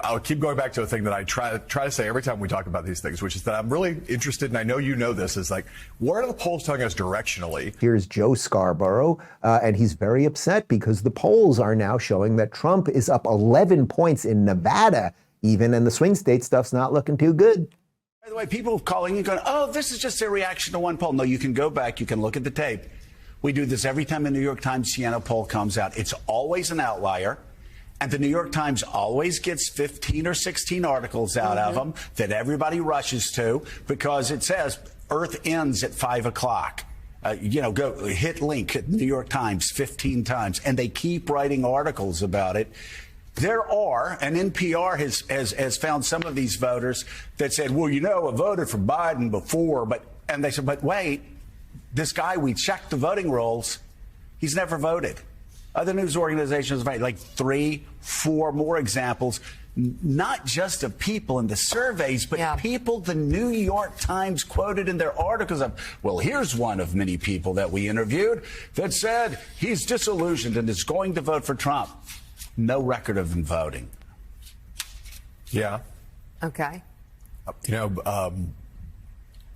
I'll keep going back to a thing that I try to say every time we talk about these things, which is that I'm really interested, and I know you know this, is like, what are the polls telling us directionally? Here's Joe Scarborough, and he's very upset because the polls are now showing that Trump is up 11 points in Nevada, even, and the swing state stuff's not looking too good. By the way, people calling and going, oh, this is just a reaction to one poll. No, you can go back. You can look at the tape. We do this every time the New York Times Siena poll comes out. It's always an outlier. And the New York Times always gets 15 or 16 articles out of them that everybody rushes to because it says Earth ends at 5 o'clock. Go hit link at New York Times 15 times. And they keep writing articles about it. There are, and NPR has found some of these voters that said, well, I voted for Biden before, and they said, but wait, this guy, we checked the voting rolls, he's never voted. Other news organizations have like 3, 4 more examples, not just of people in the surveys, but people the New York Times quoted in their articles of, well, here's one of many people that we interviewed that said he's disillusioned and is going to vote for Trump. No record of them voting. Yeah. Okay.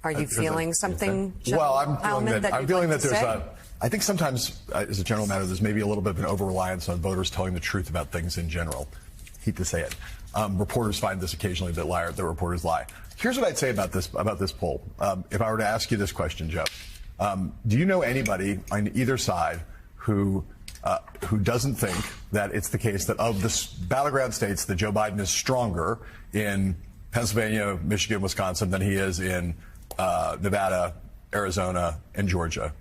Are you feeling something? Well, I'm feeling that there's I think sometimes, as a general matter, there's maybe a little bit of an over-reliance on voters telling the truth about things in general. Hate to say it. Reporters find this occasionally that reporters lie. Here's what I'd say about this poll. If I were to ask you this question, Joe, do you know anybody on either side who doesn't think that it's the case that of the battleground states that Joe Biden is stronger in Pennsylvania, Michigan, Wisconsin than he is in Nevada, Arizona, and Georgia?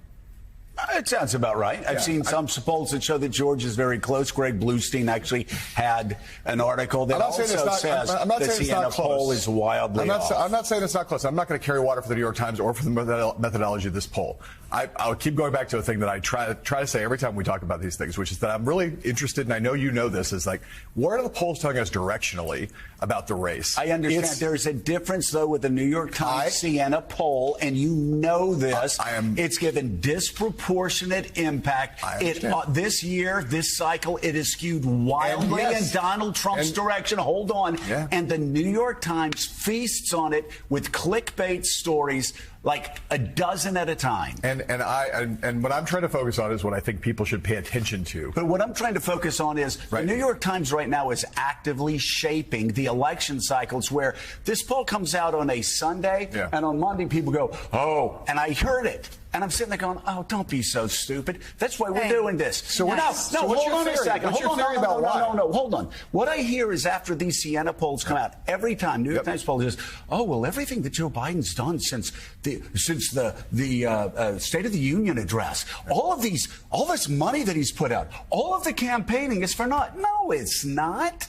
It sounds about right. I've seen some polls that show that Georgia is very close. Greg Bluestein actually had an article that also says the Siena poll is wildly off. I'm not saying it's not close. I'm not going to carry water for the New York Times or for the methodology of this poll. I'll keep going back to a thing that I try to say every time we talk about these things, which is that I'm really interested, and I know you know this, is like, what are the polls telling us directionally about the race? I understand there's a difference, though, with the New York Times Siena poll, and you know this. It's given disproportionate impact. This year, this cycle, it is skewed wildly in Donald Trump's direction. Hold on. Yeah. And the New York Times feasts on it with clickbait stories like a dozen at a time. And what I'm trying to focus on is what I think people should pay attention to. But what I'm trying to focus on is the New York Times right now is actively shaping the election cycles where this poll comes out on a Sunday and on Monday people go, oh, and I heard it. And I'm sitting there going, oh, don't be so stupid. That's why we're doing this. So hold on a second. Hold on. What I hear is after these Siena polls come out, every time New York Times poll says, oh, well, everything that Joe Biden's done since the State of the Union address, all this money that he's put out, all of the campaigning is for naught. No, it's not.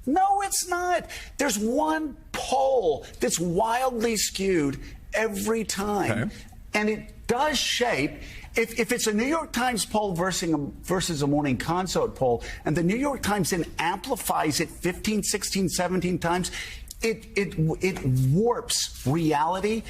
No, it's not. There's one poll that's wildly skewed every time. Okay. And it does shape, if it's a New York Times poll versus a Morning Consult poll, and the New York Times then amplifies it 15, 16, 17 times, it warps reality,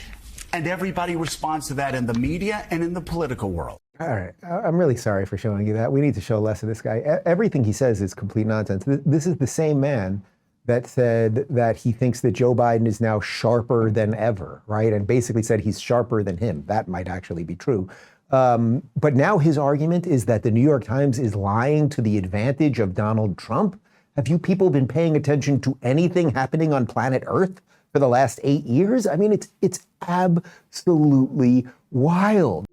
and everybody responds to that in the media and in the political world. All right. I'm really sorry for showing you that. We need to show less of this guy. Everything he says is complete nonsense. This is the same man that said that he thinks that Joe Biden is now sharper than ever, right? And basically said he's sharper than him. That might actually be true. But now his argument is that the New York Times is lying to the advantage of Donald Trump. Have you people been paying attention to anything happening on planet Earth for the last 8 years? I mean, it's absolutely wild.